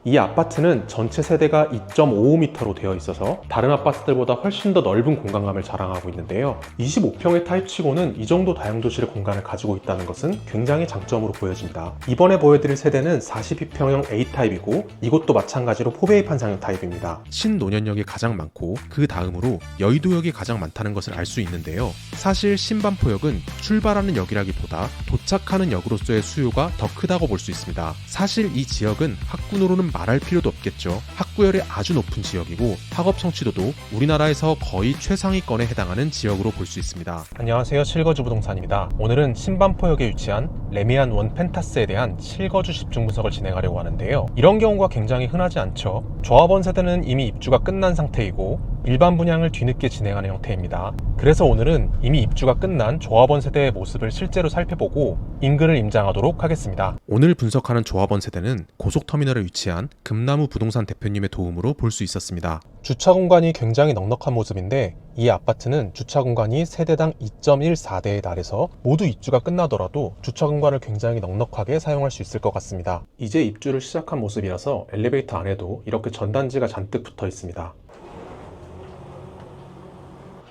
이 아파트는 전체 세대가 2.55m로 되어 있어서 다른 아파트들보다 훨씬 더 넓은 공간감을 자랑하고 있는데요. 25평의 타입치고는 이 정도 다용도실의 공간을 가지고 있다는 것은 굉장히 장점으로 보여집니다. 이번에 보여드릴 세대는 42평형 A타입이고 이것도 마찬가지로 포베이 판상형 타입입니다. 신논현역이 가장 많고 그 다음으로 여의도역이 가장 많다는 것을 알 수 있는데요. 사실 신반포역은 출발하는 역이라기보다 도착하는 역으로서의 수요가 더 크다고 볼 수 있습니다. 사실 이 지역은 학군으로는 말할 필요도 없겠죠. 학구열이 아주 높은 지역이고 학업 성취도도 우리나라에서 거의 최상위권에 해당하는 지역으로 볼 수 있습니다. 안녕하세요, 실거주 부동산입니다. 오늘은 신반포역에 위치한 레미안 원 펜타스에 대한 실거주 집중 분석을 진행하려고 하는데요. 이런 경우가 굉장히 흔하지 않죠. 조합원 세대는 이미 입주가 끝난 상태이고 일반 분양을 뒤늦게 진행하는 형태입니다. 그래서 오늘은 이미 입주가 끝난 조합원 세대의 모습을 실제로 살펴보고 인근을 임장하도록 하겠습니다. 오늘 분석하는 조합원 세대는 고속터미널에 위치한 금나무 부동산 대표님의 도움으로 볼 수 있었습니다. 주차 공간이 굉장히 넉넉한 모습인데 이 아파트는 주차 공간이 세대당 2.14대에 달해서 모두 입주가 끝나더라도 주차 공간을 굉장히 넉넉하게 사용할 수 있을 것 같습니다. 이제 입주를 시작한 모습이라서 엘리베이터 안에도 이렇게 전단지가 잔뜩 붙어 있습니다.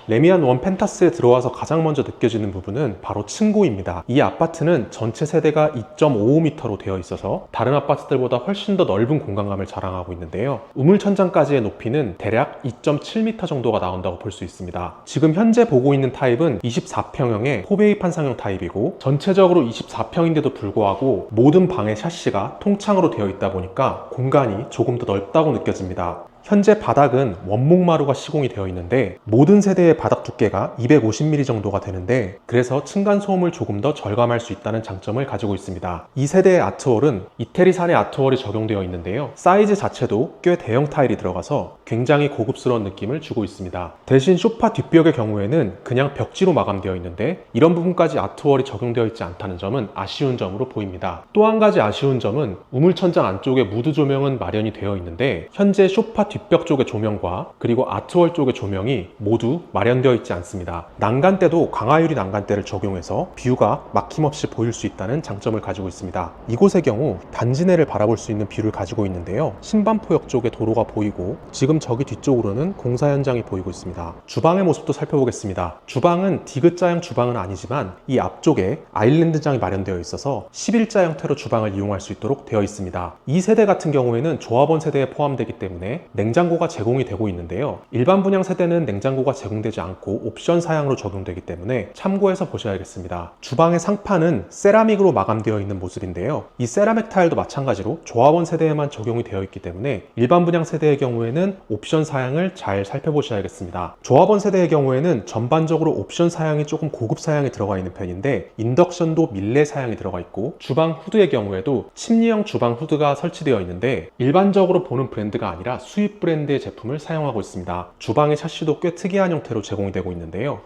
레미안 원 펜타스에 들어와서 가장 먼저 느껴지는 부분은 바로 층고입니다. 이 아파트는 전체 세대가 2.55m로 되어 있어서 다른 아파트들보다 훨씬 더 넓은 공간감을 자랑하고 있는데요. 우물천장까지의 높이는 대략 2.7m 정도가 나온다고 볼 수 있습니다. 지금 현재 보고 있는 타입은 24평형의 포베이 판상형 타입이고 전체적으로 24평인데도 불구하고 모든 방의 샤시가 통창으로 되어 있다 보니까 공간이 조금 더 넓다고 느껴집니다. 현재 바닥은 원목마루가 시공이 되어 있는데 모든 세대의 바닥 두께가 250mm 정도가 되는데 그래서 층간소음을 조금 더 절감할 수 있다는 장점을 가지고 있습니다. 이 세대의 아트월은 이태리산의 아트월이 적용되어 있는데요. 사이즈 자체도 꽤 대형 타일이 들어가서 굉장히 고급스러운 느낌을 주고 있습니다. 대신 소파 뒷벽의 경우에는 그냥 벽지로 마감되어 있는데 이런 부분까지 아트월이 적용되어 있지 않다는 점은 아쉬운 점으로 보입니다. 또 한 가지 아쉬운 점은 우물천장 안쪽에 무드 조명은 마련이 되어 있는데 현재 소파 뒷벽 쪽의 조명과 그리고 아트월 쪽의 조명이 모두 마련되어 있지 않습니다. 난간대도 강화유리 난간대를 적용해서 뷰가 막힘없이 보일 수 있다는 장점을 가지고 있습니다. 이곳의 경우 단지 내를 바라볼 수 있는 뷰를 가지고 있는데요. 신반포역 쪽에 도로가 보이고 지금 저기 뒤쪽으로는 공사 현장이 보이고 있습니다. 주방의 모습도 살펴보겠습니다. 주방은 디귿자형 주방은 아니지만 이 앞쪽에 아일랜드장이 마련되어 있어서 11자 형태로 주방을 이용할 수 있도록 되어 있습니다. 이 세대 같은 경우에는 조합원 세대에 포함되기 때문에 냉장고가 제공이 되고 있는데요. 일반 분양 세대는 냉장고가 제공되지 않고 옵션 사양으로 적용되기 때문에 참고해서 보셔야겠습니다. 주방의 상판은 세라믹으로 마감되어 있는 모습인데요. 이 세라믹 타일도 마찬가지로 조합원 세대에만 적용이 되어 있기 때문에 일반 분양 세대의 경우에는 옵션 사양을 잘 살펴보셔야겠습니다. 조합원 세대의 경우에는 전반적으로 옵션 사양이 조금 고급 사양이 들어가 있는 편인데 인덕션도 밀레 사양이 들어가 있고 주방 후드의 경우에도 침리형 주방 후드가 설치되어 있는데 일반적으로 보는 브랜드가 아니라 수입 브랜드의 제품을 사용하고 있습니다. 주방의 샤시도 꽤 특이한 형태로 제공이 되고 있는데요.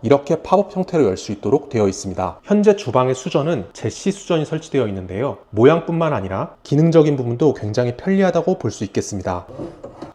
이렇게 팝업 형태로 열 수 있도록 되어 있습니다. 현재 주방의 수전은 제시 수전이 설치되어 있는데요. 모양뿐만 아니라 기능적인 부분도 굉장히 편리하다고 볼 수 있겠습니다.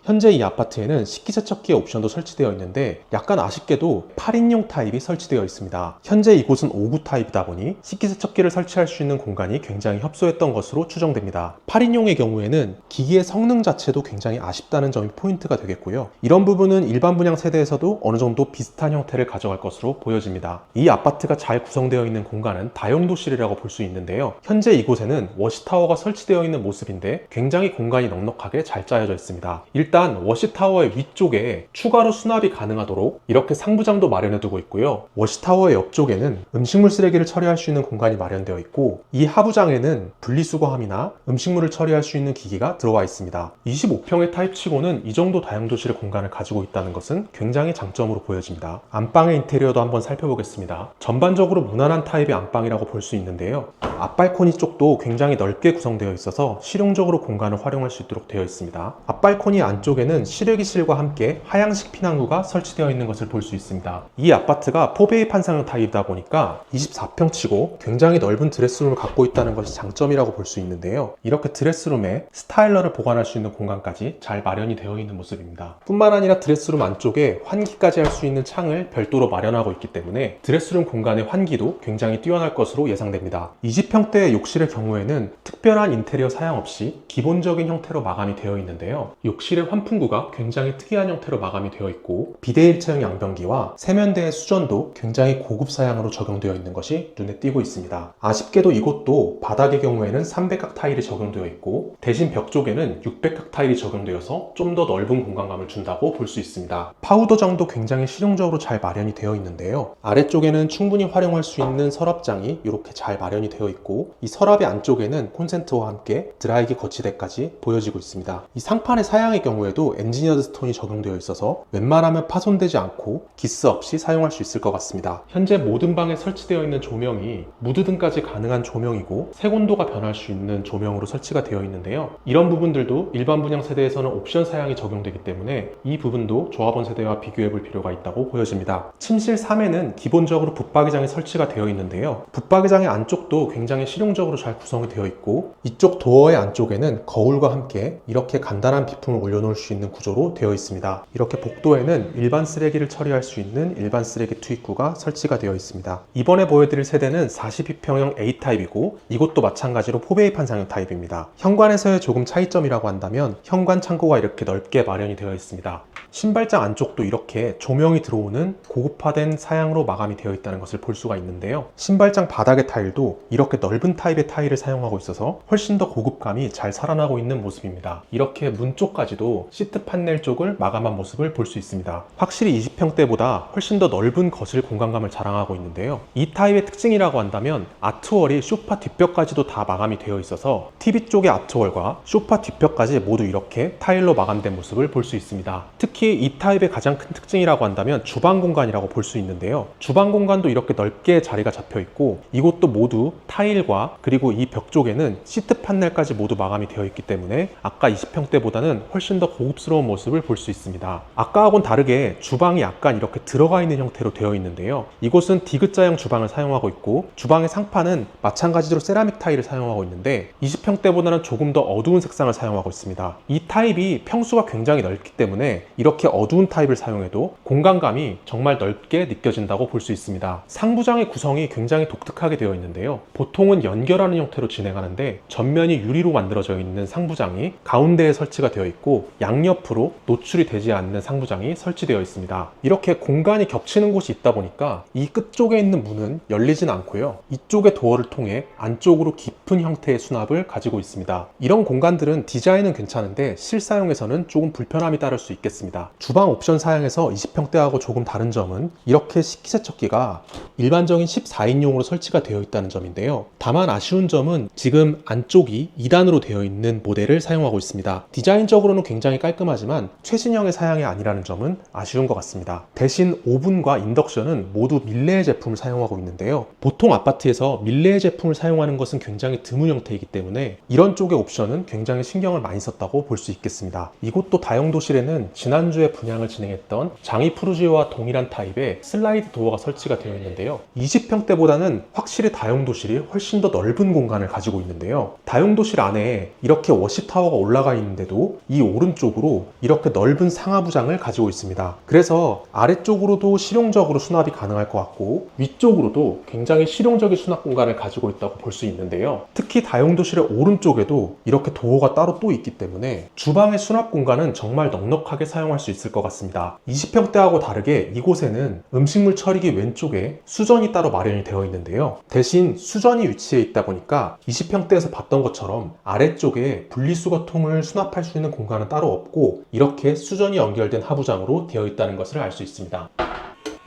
현재 이 아파트에는 식기세척기의 옵션도 설치되어 있는데 약간 아쉽게도 8인용 타입이 설치되어 있습니다. 현재 이곳은 5구 타입이다 보니 식기세척기를 설치할 수 있는 공간이 굉장히 협소했던 것으로 추정됩니다. 8인용의 경우에는 기기의 성능 자체도 굉장히 아쉽다는 점이 포인트가 되겠고요. 이런 부분은 일반 분양 세대에서도 어느 정도 비슷한 형태를 가져갈 것으로 보여집니다. 이 아파트가 잘 구성되어 있는 공간은 다용도실이라고 볼 수 있는데요. 현재 이곳에는 워시타워가 설치되어 있는 모습인데 굉장히 공간이 넉넉하게 잘 짜여져 있습니다. 일단 워시타워의 위쪽에 추가로 수납이 가능하도록 이렇게 상부장도 마련해 두고 있고요. 워시타워의 옆쪽에는 음식물 쓰레기를 처리할 수 있는 공간이 마련되어 있고 이 하부장에는 분리수거함이나 음식물을 처리할 수 있는 기기가 들어와 있습니다. 25평의 타입치고는 이 정도 다용도실의 공간을 가지고 있다는 것은 굉장히 장점으로 보여집니다. 안방의 인테리어도 한번 살펴보겠습니다. 전반적으로 무난한 타입의 안방이라고 볼 수 있는데요. 앞발코니 쪽도 굉장히 넓게 구성되어 있어서 실용적으로 공간을 활용할 수 있도록 되어 있습니다. 앞발코니 안 안쪽에는 실외기실과 함께 하향식 피난구가 설치되어 있는 것을 볼 수 있습니다. 이 아파트가 4베이 판상형 타입이다 보니까 24평치고 굉장히 넓은 드레스룸을 갖고 있다는 것이 장점이라고 볼 수 있는데요. 이렇게 드레스룸에 스타일러를 보관할 수 있는 공간까지 잘 마련이 되어 있는 모습입니다. 뿐만 아니라 드레스룸 안쪽에 환기까지 할 수 있는 창을 별도로 마련하고 있기 때문에 드레스룸 공간의 환기도 굉장히 뛰어날 것으로 예상됩니다. 20평대의 욕실의 경우에는 특별한 인테리어 사양 없이 기본적인 형태로 마감이 되어 있는데요. 욕실의 환풍구가 굉장히 특이한 형태로 마감이 되어 있고 비대 일체형 양변기와 세면대의 수전도 굉장히 고급 사양으로 적용되어 있는 것이 눈에 띄고 있습니다. 아쉽게도 이곳도 바닥의 경우에는 300각 타일이 적용되어 있고 대신 벽 쪽에는 600각 타일이 적용되어서 좀 더 넓은 공간감을 준다고 볼 수 있습니다. 파우더장도 굉장히 실용적으로 잘 마련이 되어 있는데요. 아래쪽에는 충분히 활용할 수 있는 서랍장이 이렇게 잘 마련이 되어 있고 이 서랍의 안쪽에는 콘센트와 함께 드라이기 거치대까지 보여지고 있습니다. 이 상판의 사양의 경우에도 엔지니어드 스톤이 적용되어 있어서 웬만하면 파손되지 않고 기스 없이 사용할 수 있을 것 같습니다. 현재 모든 방에 설치되어 있는 조명이 무드등까지 가능한 조명이고 색온도가 변할 수 있는 조명으로 설치가 되어 있는데요. 이런 부분들도 일반 분양 세대에서는 옵션 사양이 적용되기 때문에 이 부분도 조합원 세대와 비교해 볼 필요가 있다고 보여집니다. 침실 3에는 기본적으로 붙박이장이 설치가 되어 있는데요. 붙박이장의 안쪽도 굉장히 실용적으로 잘 구성이 되어 있고 이쪽 도어의 안쪽에는 거울과 함께 이렇게 간단한 비품을 올려놓을 수 있는 구조로 되어 있습니다. 이렇게 복도에는 일반 쓰레기를 처리할 수 있는 일반 쓰레기 투입구가 설치가 되어 있습니다. 이번에 보여드릴 세대는 42평형 A타입이고 이것도 마찬가지로 4베이 판상형 타입입니다. 현관에서의 조금 차이점이라고 한다면 현관 창고가 이렇게 넓게 마련이 되어 있습니다. 신발장 안쪽도 이렇게 조명이 들어오는 고급화된 사양으로 마감이 되어 있다는 것을 볼 수가 있는데요. 신발장 바닥의 타일도 이렇게 넓은 타입의 타일을 사용하고 있어서 훨씬 더 고급감이 잘 살아나고 있는 모습입니다. 이렇게 문 쪽까지도 시트 판넬 쪽을 마감한 모습을 볼 수 있습니다. 확실히 20평대보다 훨씬 더 넓은 거실 공간감을 자랑하고 있는데요. 이 타입의 특징이라고 한다면 아트월이 소파 뒷벽까지도 다 마감이 되어 있어서 TV 쪽의 아트월과 소파 뒷벽까지 모두 이렇게 타일로 마감된 모습을 볼 수 있습니다. 특히 이 타입의 가장 큰 특징이라고 한다면 주방 공간이라고 볼 수 있는데요. 주방 공간도 이렇게 넓게 자리가 잡혀 있고 이곳도 모두 타일과 그리고 이 벽 쪽에는 시트 판넬까지 모두 마감이 되어 있기 때문에 아까 20평대보다는 훨씬 더 고급스러운 모습을 볼 수 있습니다. 아까하고는 다르게 주방이 약간 이렇게 들어가 있는 형태로 되어 있는데요. 이곳은 디귿자형 주방을 사용하고 있고 주방의 상판은 마찬가지로 세라믹 타일을 사용하고 있는데 20평대보다는 조금 더 어두운 색상을 사용하고 있습니다. 이 타입이 평수가 굉장히 넓기 때문에 이렇게 어두운 타입을 사용해도 공간감이 정말 넓게 느껴진다고 볼 수 있습니다. 상부장의 구성이 굉장히 독특하게 되어 있는데요. 보통은 연결하는 형태로 진행하는데 전면이 유리로 만들어져 있는 상부장이 가운데에 설치가 되어 있고 양옆으로 노출이 되지 않는 상부장이 설치되어 있습니다. 이렇게 공간이 겹치는 곳이 있다 보니까 이 끝쪽에 있는 문은 열리진 않고요. 이쪽의 도어를 통해 안쪽으로 깊은 형태의 수납을 가지고 있습니다. 이런 공간들은 디자인은 괜찮은데 실사용에서는 조금 불편함이 따를 수 있겠습니다. 주방 옵션 사양에서 20평대하고 조금 다른 점은 이렇게 식기세척기가 일반적인 14인용으로 설치가 되어 있다는 점인데요. 다만 아쉬운 점은 지금 안쪽이 2단으로 되어 있는 모델을 사용하고 있습니다. 디자인적으로는 굉장히 깔끔하지만 최신형의 사양이 아니라는 점은 아쉬운 것 같습니다. 대신 오븐과 인덕션은 모두 밀레의 제품을 사용하고 있는데요. 보통 아파트에서 밀레의 제품을 사용하는 것은 굉장히 드문 형태이기 때문에 이런 쪽의 옵션은 굉장히 신경을 많이 썼다고 볼 수 있겠습니다. 이곳도 다용도실에는 지난주에 분양을 진행했던 장이 푸르지오와 동일한 타입의 슬라이드 도어가 설치가 되어 있는데요. 20평대보다는 확실히 다용도실이 훨씬 더 넓은 공간을 가지고 있는데요. 다용도실 안에 이렇게 워시 타워가 올라가 있는데도 이 오른쪽으로 이렇게 넓은 상하부장을 가지고 있습니다. 그래서 아래쪽으로도 실용적으로 수납이 가능할 것 같고 위쪽으로도 굉장히 실용적인 수납 공간을 가지고 있다고 볼 수 있는데요. 특히 다용도실의 오른쪽에도 이렇게 도어가 따로 또 있기 때문에 주방의 수납 공간은 정말 넉넉하게 사용할 수 있을 것 같습니다. 20평대하고 다르게 이곳에는 음식물 처리기 왼쪽에 수전이 따로 마련이 되어 있는데요. 대신 수전이 위치해 있다 보니까 20평대에서 봤던 것처럼 아래쪽에 분리수거통을 수납할 수 있는 공간은 따로 없고 이렇게 수전이 연결된 하부장으로 되어 있다는 것을 알 수 있습니다.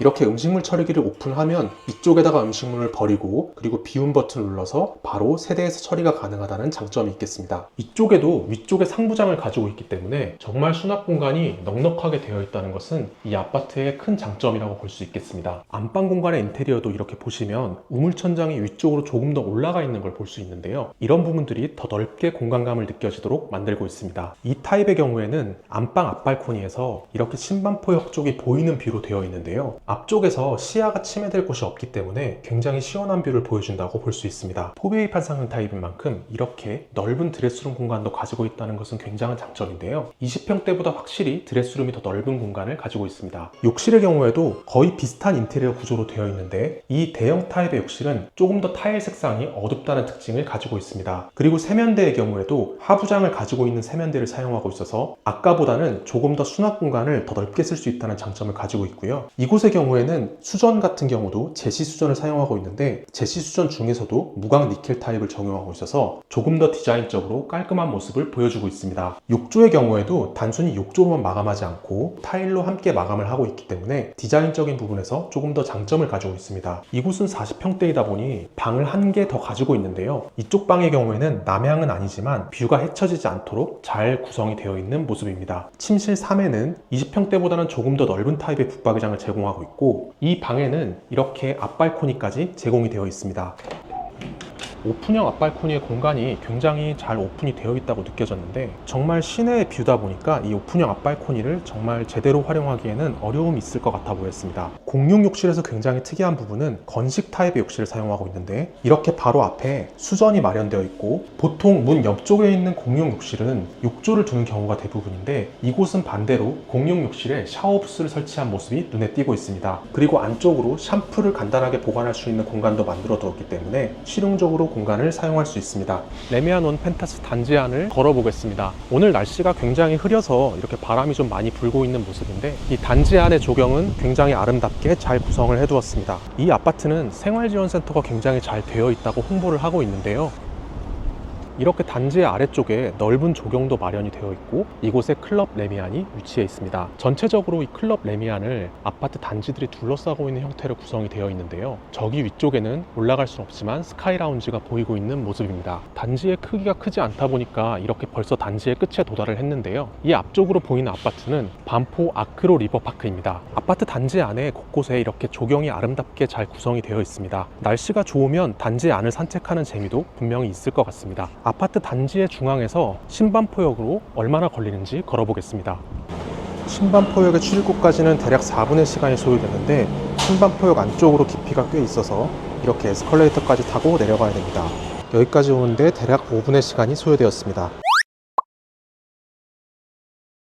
이렇게 음식물 처리기를 오픈하면 이쪽에다가 음식물을 버리고 그리고 비움 버튼을 눌러서 바로 세대에서 처리가 가능하다는 장점이 있겠습니다. 이쪽에도 위쪽에 상부장을 가지고 있기 때문에 정말 수납 공간이 넉넉하게 되어 있다는 것은 이 아파트의 큰 장점이라고 볼 수 있겠습니다. 안방 공간의 인테리어도 이렇게 보시면 우물천장이 위쪽으로 조금 더 올라가 있는 걸 볼 수 있는데요. 이런 부분들이 더 넓게 공간감을 느껴지도록 만들고 있습니다. 이 타입의 경우에는 안방 앞발코니에서 이렇게 신반포역 쪽이 보이는 뷰로 되어 있는데요. 앞쪽에서 시야가 침해될 곳이 없기 때문에 굉장히 시원한 뷰를 보여준다고 볼 수 있습니다. 포베이 판상형 타입인 만큼 이렇게 넓은 드레스룸 공간도 가지고 있다는 것은 굉장한 장점인데요. 20평대보다 확실히 드레스룸이 더 넓은 공간을 가지고 있습니다. 욕실의 경우에도 거의 비슷한 인테리어 구조로 되어 있는데 이 대형 타입의 욕실은 조금 더 타일 색상이 어둡다는 특징을 가지고 있습니다. 그리고 세면대의 경우에도 하부장을 가지고 있는 세면대를 사용하고 있어서 아까보다는 조금 더 수납 공간을 더 넓게 쓸 수 있다는 장점을 가지고 있고요. 이곳의 경우에는 수전 같은 경우도 제시 수전을 사용하고 있는데 제시 수전 중에서도 무광 니켈 타입을 적용하고 있어서 조금 더 디자인적으로 깔끔한 모습을 보여주고 있습니다. 욕조의 경우에도 단순히 욕조로만 마감하지 않고 타일로 함께 마감을 하고 있기 때문에 디자인적인 부분에서 조금 더 장점을 가지고 있습니다. 이곳은 40평대이다 보니 방을 한 개 더 가지고 있는데요. 이쪽 방의 경우에는 남향은 아니지만 뷰가 헤쳐지지 않도록 잘 구성이 되어 있는 모습입니다. 침실 3에는 20평대보다는 조금 더 넓은 타입의 붙박이장을 제공하고 있고 이 방에는 이렇게 앞발코니까지 제공이 되어 있습니다. 오픈형 앞발코니의 공간이 굉장히 잘 오픈이 되어 있다고 느껴졌는데 정말 시내의 뷰다 보니까 이 오픈형 앞발코니를 정말 제대로 활용하기에는 어려움이 있을 것 같아 보였습니다. 공용 욕실에서 굉장히 특이한 부분은 건식 타입의 욕실을 사용하고 있는데 이렇게 바로 앞에 수전이 마련되어 있고 보통 문 옆쪽에 있는 공용 욕실은 욕조를 두는 경우가 대부분인데 이곳은 반대로 공용 욕실에 샤워 부스를 설치한 모습이 눈에 띄고 있습니다. 그리고 안쪽으로 샴푸를 간단하게 보관할 수 있는 공간도 만들어 두었기 때문에 실용적으로 공간을 사용할 수 있습니다. 레미안 원 펜타스 단지 안을 걸어보겠습니다. 오늘 날씨가 굉장히 흐려서 이렇게 바람이 좀 많이 불고 있는 모습인데 이 단지 안의 조경은 굉장히 아름답게 잘 구성을 해두었습니다. 이 아파트는 생활지원센터가 굉장히 잘 되어 있다고 홍보를 하고 있는데요. 이렇게 단지의 아래쪽에 넓은 조경도 마련이 되어 있고 이곳에 클럽 레미안이 위치해 있습니다. 전체적으로 이 클럽 레미안을 아파트 단지들이 둘러싸고 있는 형태로 구성이 되어 있는데요. 저기 위쪽에는 올라갈 수는 없지만 스카이 라운지가 보이고 있는 모습입니다. 단지의 크기가 크지 않다 보니까 이렇게 벌써 단지의 끝에 도달을 했는데요. 이 앞쪽으로 보이는 아파트는 반포 아크로 리버파크입니다. 아파트 단지 안에 곳곳에 이렇게 조경이 아름답게 잘 구성이 되어 있습니다. 날씨가 좋으면 단지 안을 산책하는 재미도 분명히 있을 것 같습니다. 아파트 단지의 중앙에서 신반포역으로 얼마나 걸리는지 걸어보겠습니다. 신반포역의 출입구까지는 대략 4분의 시간이 소요되는데 신반포역 안쪽으로 깊이가 꽤 있어서 이렇게 에스컬레이터까지 타고 내려가야 됩니다. 여기까지 오는데 대략 5분의 시간이 소요되었습니다.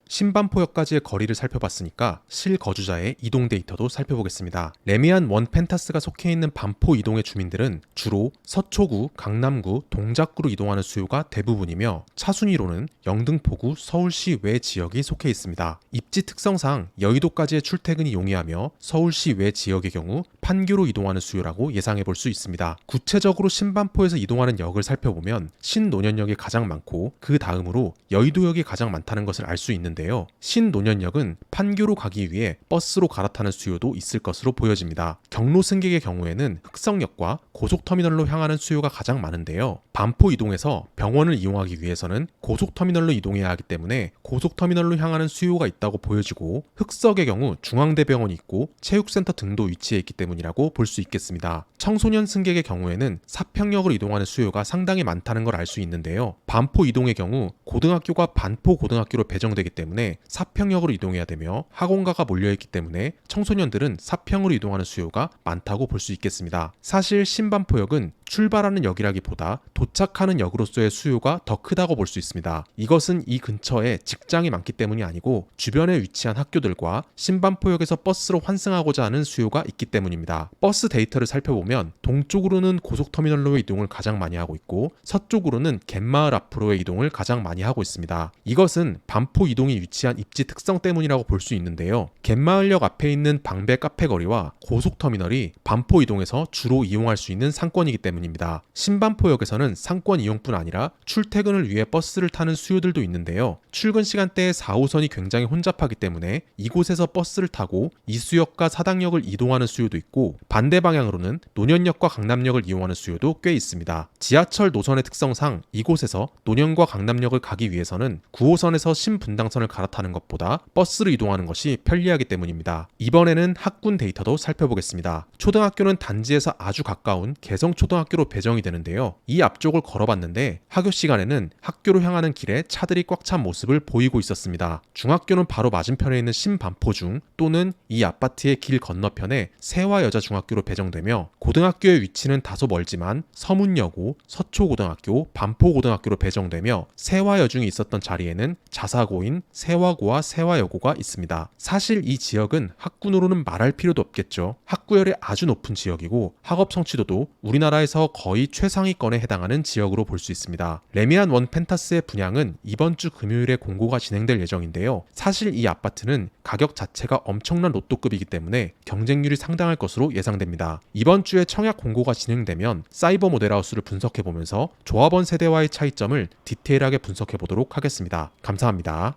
신반포역까지의 거리를 살펴봤으니까 실거주자의 이동 데이터도 살펴보겠습니다. 레미안 원 펜타스가 속해 있는 반포 이동의 주민들은 주로 서초구, 강남구, 동작구로 이동하는 수요가 대부분이며 차순위로는 영등포구, 서울시 외 지역이 속해 있습니다. 입지 특성상 여의도까지의 출퇴근이 용이하며 서울시 외 지역의 경우 판교로 이동하는 수요라고 예상해 볼 수 있습니다. 구체적으로 신반포에서 이동하는 역을 살펴보면 신논현역이 가장 많고 그 다음으로 여의도역이 가장 많다는 것을 알 수 있는데요. 신논현역은 판교로 가기 위해 버스로 갈아타는 수요도 있을 것으로 보여집니다. 경로 승객의 경우에는 흑성역과 고속터미널로 향하는 수요가 가장 많은데요. 반포 이동에서 병원을 이용하기 위해서는 고속터미널로 이동해야 하기 때문에 고속터미널로 향하는 수요가 있다고 보여지고 흑석의 경우 중앙대병원이 있고 체육센터 등도 위치해 있기 때문이라고 볼 수 있겠습니다. 청소년 승객의 경우에는 사평역으로 이동하는 수요가 상당히 많다는 걸 알 수 있는데요. 반포 이동의 경우 고등학교가 반포 고등학교로 배정되기 때문에 사평역으로 이동해야 되며 학원가가 몰려있기 때문에 청소년들은 사평으로 이동하는 수요가 많다고 볼 수 있겠습니다. 사실 신반포역은 출발하는 역이라기보다 도착하는 역으로서의 수요가 더 크다고 볼 수 있습니다. 이것은 이 근처에 직장이 많기 때문이 아니고 주변에 위치한 학교들과 신반포역에서 버스로 환승하고자 하는 수요가 있기 때문입니다. 버스 데이터를 살펴보면 동쪽으로는 고속터미널로의 이동을 가장 많이 하고 있고 서쪽으로는 갯마을 앞으로의 이동을 가장 많이 하고 있습니다. 이것은 반포 이동이 위치한 입지 특성 때문이라고 볼 수 있는데요. 갯마을역 앞에 있는 방배 카페 거리와 고속터미널이 반포 이동에서 주로 이용할 수 있는 상권이기 때문입니다. 때문입니다. 신반포역에서는 상권 이용뿐 아니라 출퇴근을 위해 버스를 타는 수요들도 있는데요. 출근 시간대에 4호선이 굉장히 혼잡하기 때문에 이곳에서 버스를 타고 이수역과 사당역을 이동하는 수요도 있고, 반대 방향으로는 논현역과 강남역을 이용하는 수요도 꽤 있습니다. 지하철 노선의 특성상 이곳에서 논현과 강남역을 가기 위해서는 9호선에서 신분당선을 갈아타는 것보다 버스로 이동하는 것이 편리하기 때문입니다. 이번에는 학군 데이터도 살펴보겠습니다. 초등학교는 단지에서 아주 가까운 개성초등학교로 배정이 되는데요. 이 앞쪽을 걸어봤는데 하교 시간에는 학교로 향하는 길에 차들이 꽉 찬 모습을 보이고 있었습니다. 중학교는 바로 맞은편에 있는 신반포중 또는 이 아파트의 길 건너편에 세화여자중학교로 배정되며, 고등학교의 위치는 다소 멀지만 서문여고, 서초고등학교, 반포고등학교로 배정되며, 세화여중이 있었던 자리에는 자사고인 세화고와 세화여고가 있습니다. 사실 이 지역은 학군으로는 말할 필요도 없겠죠. 학구열이 아주 높은 지역이고 학업 성취도도 우리나라에서 거의 최상위권에 해당하는 지역으로 볼 수 있습니다. 레미안 원 펜타스의 분양은 이번 주 금요일에 공고가 진행될 예정인데요. 사실 이 아파트는 가격 자체가 엄청난 로또급이기 때문에 경쟁률이 상당할 것으로 예상됩니다. 이번 주에 청약 공고가 진행되면 사이버 모델하우스를 분석해보면서 조합원 세대와의 차이점을 디테일하게 분석해보도록 하겠습니다. 감사합니다.